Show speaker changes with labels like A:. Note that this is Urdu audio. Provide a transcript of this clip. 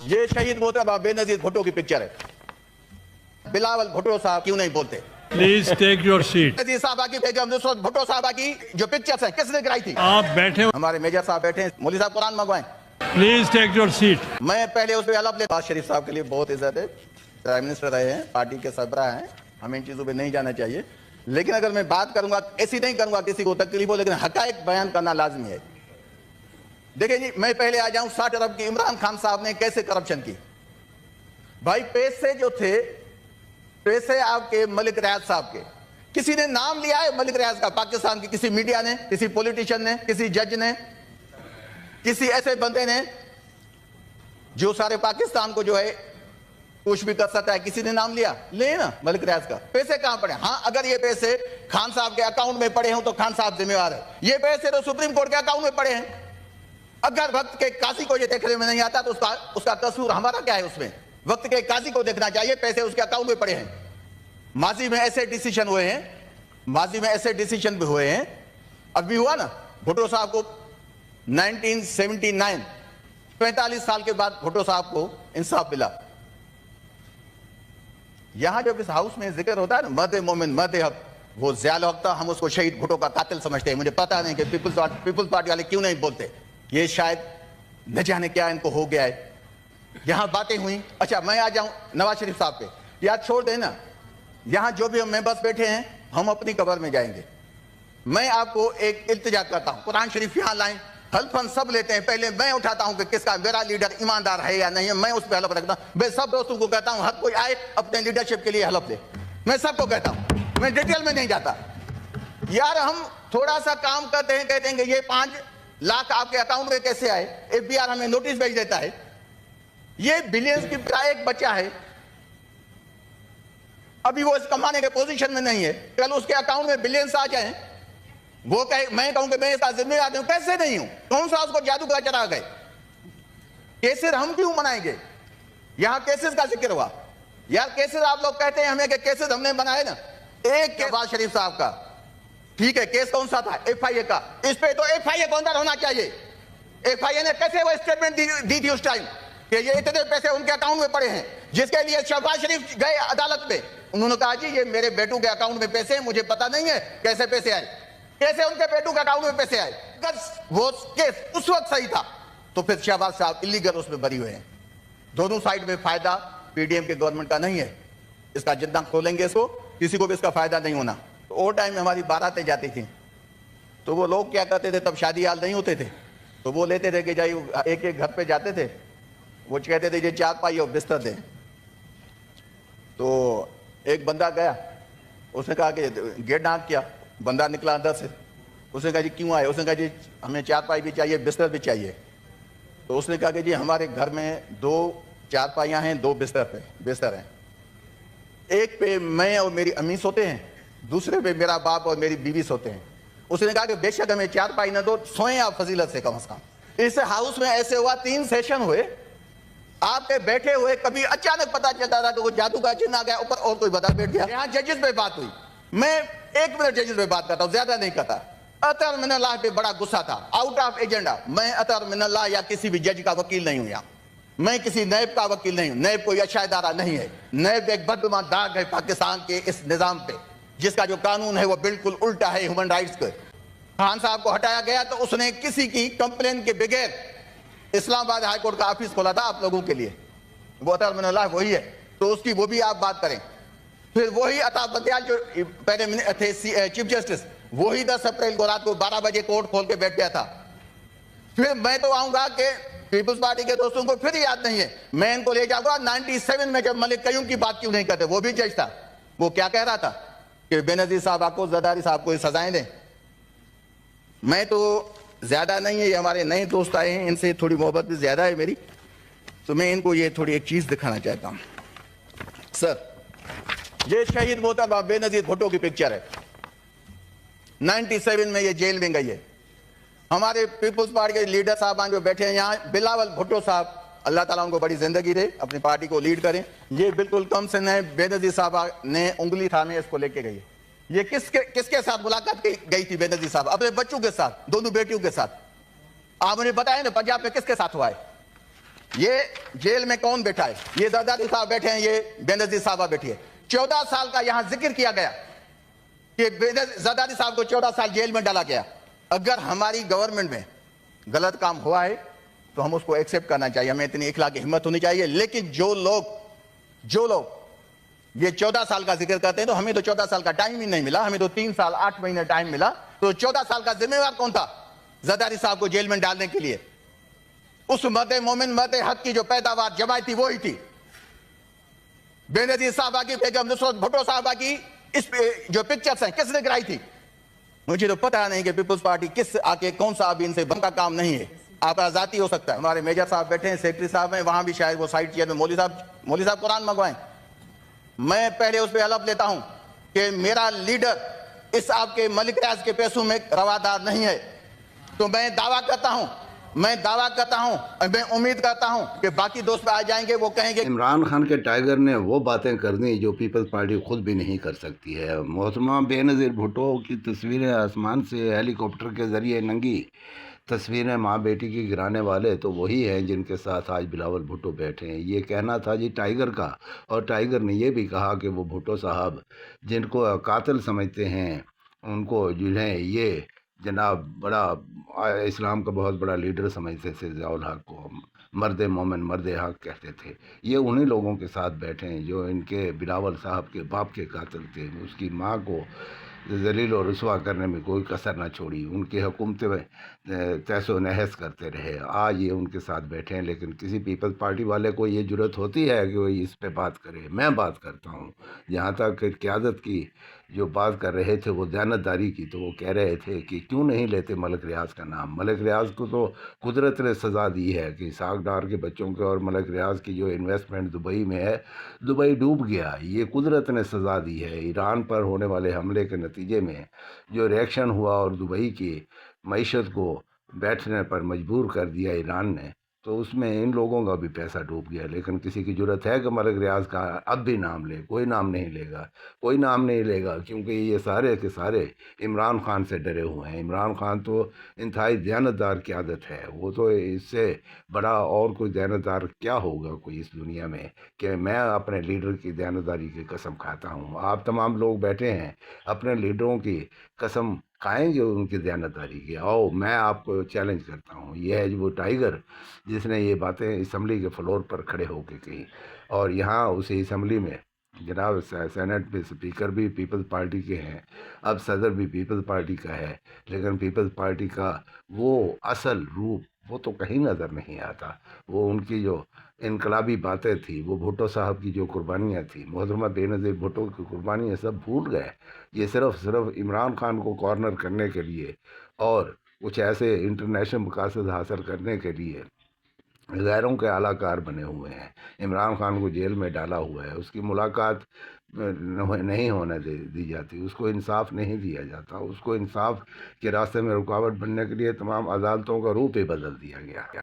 A: یہ شہید محترم بےنظیر بھٹو کی پکچر ہے. بلاول بھٹو صاحب کیوں نہیں بولتے؟
B: Please take your seat.
A: Benazir صاحبہ کی بیگم نصرت بھٹو صاحبہ کی جو پکچرز ہیں کس نے گرائی تھی؟
B: آپ بیٹھے ہو.
A: ہمارے میجر صاحب بیٹھے ہیں، مولوی صاحب قرآن منگوائیں.
B: Please take your seat.
A: میں پہلے اس پہ حلف لے. نواز شریف صاحب کے لیے بہت عزت ہے، پرائم منسٹر رہے ہیں، پارٹی کے سربراہ ہیں، ہمیں ان چیزوں پہ نہیں جانا چاہیے. لیکن اگر میں بات کروں گا ایسی نہیں کروں گا کسی کو تکلیف ہو، لیکن حقائق بیان کرنا لازمی ہے. دیکھیں جی، میں پہلے آ جاؤں 60 ارب کی عمران خان صاحب نے کیسے کرپشن کی. بھائی پیسے جو تھے، پیسے آپ کے ملک ریاض صاحب کے، کسی نے نام لیا ہے ملک ریاض کا پاکستان کی؟ کسی میڈیا نے، کسی پولیٹیشن نے، کسی جج نے، کسی ایسے بندے نے جو سارے پاکستان کو جو ہے کچھ بھی کر سکتا ہے، کسی نے نام لیا؟ لے نا ملک ریاض کا. پیسے کہاں پڑے؟ ہاں اگر یہ پیسے خان صاحب کے اکاؤنٹ میں پڑے ہوں تو خان صاحب ذمہ وار ہے. یہ پیسے تو سپریم کورٹ کے اکاؤنٹ میں پڑے ہیں. اگر وقت کے قاضی کو یہ دیکھنے میں نہیں آتا تو اس کا قصور ہمارا کیا ہے؟ اس میں وقت کے قاضی کو دیکھنا چاہیے. پیسے اس کے اکاؤنٹ میں پڑے ہیں. ماضی میں ایسے ڈیسیشن ہوئے ہیں، ماضی میں ایسے ڈیسیشن بھی ہوئے ہیں. ابھی ہوا نا بھٹو صاحب کو 1979 45 سال کے بعد بھٹو صاحب کو انصاف ملا. یہاں جب اس ہاؤس میں ذکر ہوتا ہے نا مرد مومن مرد حق، وہ ضیاء الحق تھا، ہم اس کو شہید بھٹو کا قاتل سمجھتے ہیں. مجھے پتا نہیں کہ پیپلز پارٹی والے کیوں نہیں بولتے. یہ شاید نہ جانے کیا ان کو ہو گیا ہے. یہاں باتیں ہوئیں. اچھا میں آ جاؤں نواز شریف صاحب پہ. یاد چھوڑ دیں نا، یہاں جو بھی ہم ممبرز بیٹھے ہیں ہم اپنی قبر میں جائیں گے. میں آپ کو ایک التجا کرتا ہوں، قرآن شریف یہاں لائیں. حلفاً سب لیتے ہیں، پہلے میں اٹھاتا ہوں کہ کس کا میرا لیڈر ایماندار ہے یا نہیں ہے. میں اس پہ حلف رکھتا ہوں. میں سب دوستوں کو کہتا ہوں ہر کوئی آئے اپنے لیڈرشپ کے لیے حلف لے. میں سب کو کہتا ہوں، میں ڈیٹیل میں نہیں جاتا. یار ہم تھوڑا سا کام کرتے ہیں، کہتے ہیں کہ یہ 5 لاکھ آپ کے اکاؤنٹ میں کیسے آئے؟ FBI ہمیں نوٹس بھیج دیتا ہے. یہ بلینز کی ایک بچہ ہے، ابھی وہ اس کمانے کے پوزیشن میں نہیں ہے. کل اس کے اکاؤنٹ میں بلینز آ جائیں، وہ کہے میں کہوں کہ میں اس کا ذمہ دار ہوں. کیسے نہیں ہوں؟ کون سا اس کو جادو کا چلا گئے؟ کیسز ہم کیوں منائیں گے؟ یہاں کیسز کا ذکر ہوا. یار کیسز آپ لوگ کہتے ہیں ہمیں کہ کیسز ہم نے بنائے نا. ایک نواز شریف صاحب کا ٹھیک ہے کیس کون سا تھا؟ FIA کا. اس پہ تو FIA کو اندر ہونا چاہیے. FIA نے کیسے وہ اسٹیٹمنٹ دی تھی اس ٹائم کہ یہ اتنے پیسے ان کے اکاؤنٹ میں پڑے ہیں، جس کے لیے شہباز شریف گئے عدالت میں. انہوں نے کہا جی یہ میرے بیٹوں کے اکاؤنٹ میں پیسے ہیں، مجھے پتا نہیں ہے کیسے پیسے آئے. کیسے ان کے بیٹوں کے اکاؤنٹ میں پیسے آئے؟ اگر وہ کیس اس وقت صحیح تھا تو پھر شہباز صاحب الیگل اس میں بری ہوئے ہیں. دونوں سائڈ میں فائدہ PDM کے گورنمنٹ کا نہیں ہے. اس کا جتنا کھولیں گے اس کو کسی کو بھی اس کا فائدہ نہیں ہونا. اور ٹائم میں ہماری باراتیں جاتی تھیں تو وہ لوگ کیا کرتے تھے، تب شادی حال نہیں ہوتے تھے، تو وہ لیتے تھے کہ جائے ایک ایک گھر پہ جاتے تھے، وہ کہتے تھے یہ 4 پائی اور بستر دیں. تو ایک بندہ گیا، اس نے کہا کہ گیٹ ناک کیا. بندہ نکلا اندر سے. اس نے کہا جی کیوں آئے؟ اس نے کہا جی ہمیں 4 پائی بھی چاہیے، بستر بھی چاہیے. تو اس نے کہا کہ جی ہمارے گھر میں 2 4 پائیاں ہیں، 2 بستر ہیں. ایک پہ میں اور میری امی سوتے ہیں، دوسرے پہ میرا باپ اور میری بیوی سوتے ہیں. اس نے کہا کہ بے شک ہمیں 4 پائی نہ دو، سوئیں آپ فضیلت سے کم از کم. اس ہاؤس میں ایسے ہوا 3 سیشن ہوئے. آپ کے بیٹھے ہوئے کبھی اچانک پتا چلتا تھا کہ وہ جادو کا چن آ گیا اوپر اور کوئی بتا بیٹھ گیا. یہاں ججز پہ بات ہوئی. میں 1 منٹ ججز پہ بات کرتا ہوں، زیادہ نہیں کرتا. اطہر من اللہ پہ بڑا غصہ تھا، آؤٹ آف ایجنڈا. میں اطہر من اللہ یا کسی بھی جج کا وکیل نہیں ہوں. یہاں میں کسی نیب کا وکیل نہیں ہوں. نیب کوئی اچھا ادارہ نہیں ہے. نیب ایک بدگمان داغ ہے پاکستان کے اس نظام پہ، جس کا جو قانون ہے وہ بالکل الٹا ہے ہیومن رائٹس کے. خان صاحب کو ہٹایا گیا تو اس نے کسی کی کمپلین کے بغیر اسلام آباد ہائی کورٹ کا آفس کھولا تھا آپ لوگوں کے لیے. وہ اطہر من اللہ وہی ہے، تو اس کی وہ بھی آپ بات کریں. پھر وہی عطا بندیال جو پہلے تھے چیف جسٹس، وہی 10 اپریل کو رات کو 12 بجے کورٹ کھول کے بیٹھ گیا تھا. پھر میں تو آؤں گا کہ پیپلز پارٹی کے دوستوں کو پھر یاد نہیں ہے، میں ان کو لے جاؤں گا 97 میں جب ملک قیوم کی بات کیوں نہیں کرتے. وہ بھی جج تھا. وہ کیا کہہ رہا تھا کہ بےنظیر صاحب کو، زرداری صاحب کو سزائیں دیں. میں تو زیادہ نہیں ہے، یہ ہمارے نئے دوست آئے ہیں، ان سے تھوڑی محبت بھی زیادہ ہے میری، تو میں ان کو یہ تھوڑی ایک چیز دکھانا چاہتا ہوں. سر یہ شہید محترم بےنظیر بھٹو کی پکچر ہے. 97 میں یہ جیل میں گئی ہے. ہمارے پیپلز پارٹی کے لیڈر صاحبان جو بیٹھے ہیں یہاں، بلاول بھٹو صاحب اللہ تعالیٰ ان کو بڑی زندگی دے، اپنی پارٹی کو لیڈ کریں. یہ بالکل کم سن ہے. بےنظیر صاحبہ نے انگلی تھامے اس کو لے کے گئی. یہ کس کے ساتھ ملاقات گئی تھی بےنظیر صاحب؟ اپنے بچوں کے ساتھ، دونوں بیٹیوں کے ساتھ. آپ نے بتایا نا پنجاب میں کس کے ساتھ ہوا ہے؟ یہ جیل میں کون بیٹھا ہے؟ یہ زرداری صاحب بیٹھے ہیں, یہ بینظیر صاحبہ بیٹھی ہے. 14 سال کا یہاں ذکر کیا گیا کہ زرداری صاحب کو 14 سال جیل میں ڈالا گیا. اگر ہماری گورنمنٹ میں غلط کام ہوا ہے تو ہم اس کو ایکسیپٹ کرنا چاہیے, ہمیں اتنی اخلاقی ہمت ہونی چاہیے. لیکن جو لوگ یہ 14 سال کا ذکر کرتے ہیں, تو ہمیں تو 14 سال کا ٹائم ہی نہیں ملا, ہمیں تو 3 سال 8 مہینے ٹائم ملا. تو 14 سال کا ذمہ دار کون تھا زرداری صاحب کو جیل میں ڈالنے کے لیے؟ اس مرد مومن مرد حق کی جو پیداوار جماعت تھی وہی تھی. بینظیر صاحبہ کی, بیگم نصرت بھٹو صاحبہ کی اس جو پکچرز ہیں کس نے گرائی تھی؟ مجھے تو پتہ نہیں کہ پیپلز پارٹی کس آکے کون سا ابھی ان سے بن کا کام نہیں ہے. آپ کا ذاتی ہو سکتا ہے. ہمارے میجر صاحب بیٹھے ہیں, سیکرٹری صاحب ہیں, وہاں بھی شاید وہ سائٹ چیئر میں مولوی صاحب قرآن منگوائیں. میں پہلے اس پہ حلف لیتا ہوں کہ میرا لیڈر اس آپ کے ملک ریاض کے پیسوں میں روادار نہیں ہے. تو میں دعویٰ کرتا ہوں, میں امید کرتا ہوں کہ باقی دوست آ جائیں گے, وہ کہیں گے
C: عمران خان کے ٹائیگر نے وہ باتیں کر دیں جو پیپلز پارٹی خود بھی نہیں کر سکتی ہے. محترمہ بے نظیر بھٹو کی تصویریں آسمان سے ہیلی کاپٹر کے ذریعے ننگی تصویریں ماں بیٹی کی گرانے والے تو وہی ہیں جن کے ساتھ آج بلاول بھٹو بیٹھے ہیں. یہ کہنا تھا جی ٹائیگر کا, اور ٹائیگر نے یہ بھی کہا کہ وہ بھٹو صاحب جن کو قاتل سمجھتے ہیں ان کو جو ہے یہ جناب بڑا اسلام کا بہت بڑا لیڈر سمجھتے تھے, ضیاء الحق کو مرد مومن مرد حق کہتے تھے. یہ انہی لوگوں کے ساتھ بیٹھے ہیں جو ان کے بلاول صاحب کے باپ کے قاتل تھے. اس کی ماں کو ذلیل و رسوا کرنے میں کوئی کسر نہ چھوڑی, ان کی حکومتیں تیس و نحس کرتے رہے. آج یہ ان کے ساتھ بیٹھے ہیں, لیکن کسی پیپلز پارٹی والے کو یہ جرت ہوتی ہے کہ وہ اس پہ بات کرے. میں بات کرتا ہوں. جہاں تک کہ قیادت کی جو بات کر رہے تھے وہ دیانتداری کی, تو وہ کہہ رہے تھے کہ کیوں نہیں لیتے ملک ریاض کا نام. ملک ریاض کو تو قدرت نے سزا دی ہے کہ اسحاق ڈار کے بچوں کے اور ملک ریاض کی جو انویسٹمنٹ دبئی میں ہے, دبئی ڈوب گیا. یہ قدرت نے سزا دی ہے. ایران پر ہونے والے حملے کے نتیجے میں جو ریئیکشن ہوا اور دبئی کی معیشت کو بیٹھنے پر مجبور کر دیا ایران نے, تو اس میں ان لوگوں کا بھی پیسہ ڈوب گیا. لیکن کسی کی جرت ہے کہ ملک ریاض کا اب بھی نام لے؟ کوئی نام نہیں لے گا, کوئی نام نہیں لے گا, کیونکہ یہ سارے کے سارے عمران خان سے ڈرے ہوئے ہیں. عمران خان تو انتہائی دیانتدار قیادت ہے. وہ تو اس سے بڑا اور کوئی دیانتدار کیا ہوگا کوئی اس دنیا میں کہ میں اپنے لیڈر کی دیانتداری کی قسم کھاتا ہوں. آپ تمام لوگ بیٹھے ہیں, اپنے لیڈروں کی قسم کھائیں گے ان کی دیانتداری کی. آؤ میں آپ کو چیلنج کرتا ہوں. یہ ہے جو وہ ٹائیگر جس نے یہ باتیں اسمبلی کے فلور پر کھڑے ہو کے کہیں, اور یہاں اسی اسمبلی میں جناب سینٹ میں اسپیکر بھی پیپلز پارٹی کے ہیں, اب صدر بھی پیپلز پارٹی کا ہے, لیکن پیپلز پارٹی کا وہ اصل روپ وہ تو کہیں نظر نہیں آتا. وہ ان کی جو انقلابی باتیں تھیں, وہ بھٹو صاحب کی جو قربانیاں تھیں, محترمہ بے نظیر بھٹو کی قربانیاں سب بھول گئے. یہ صرف عمران خان کو کارنر کرنے کے لیے اور کچھ ایسے انٹرنیشنل مقاصد حاصل کرنے کے لیے غیروں کے اعلی کار بنے ہوئے ہیں. عمران خان کو جیل میں ڈالا ہوا ہے, اس کی ملاقات نہیں ہونے دی جاتی, اس کو انصاف نہیں دیا جاتا. اس کو انصاف کے راستے میں رکاوٹ بننے کے لیے تمام عدالتوں کا روپ ہی بدل دیا گیا.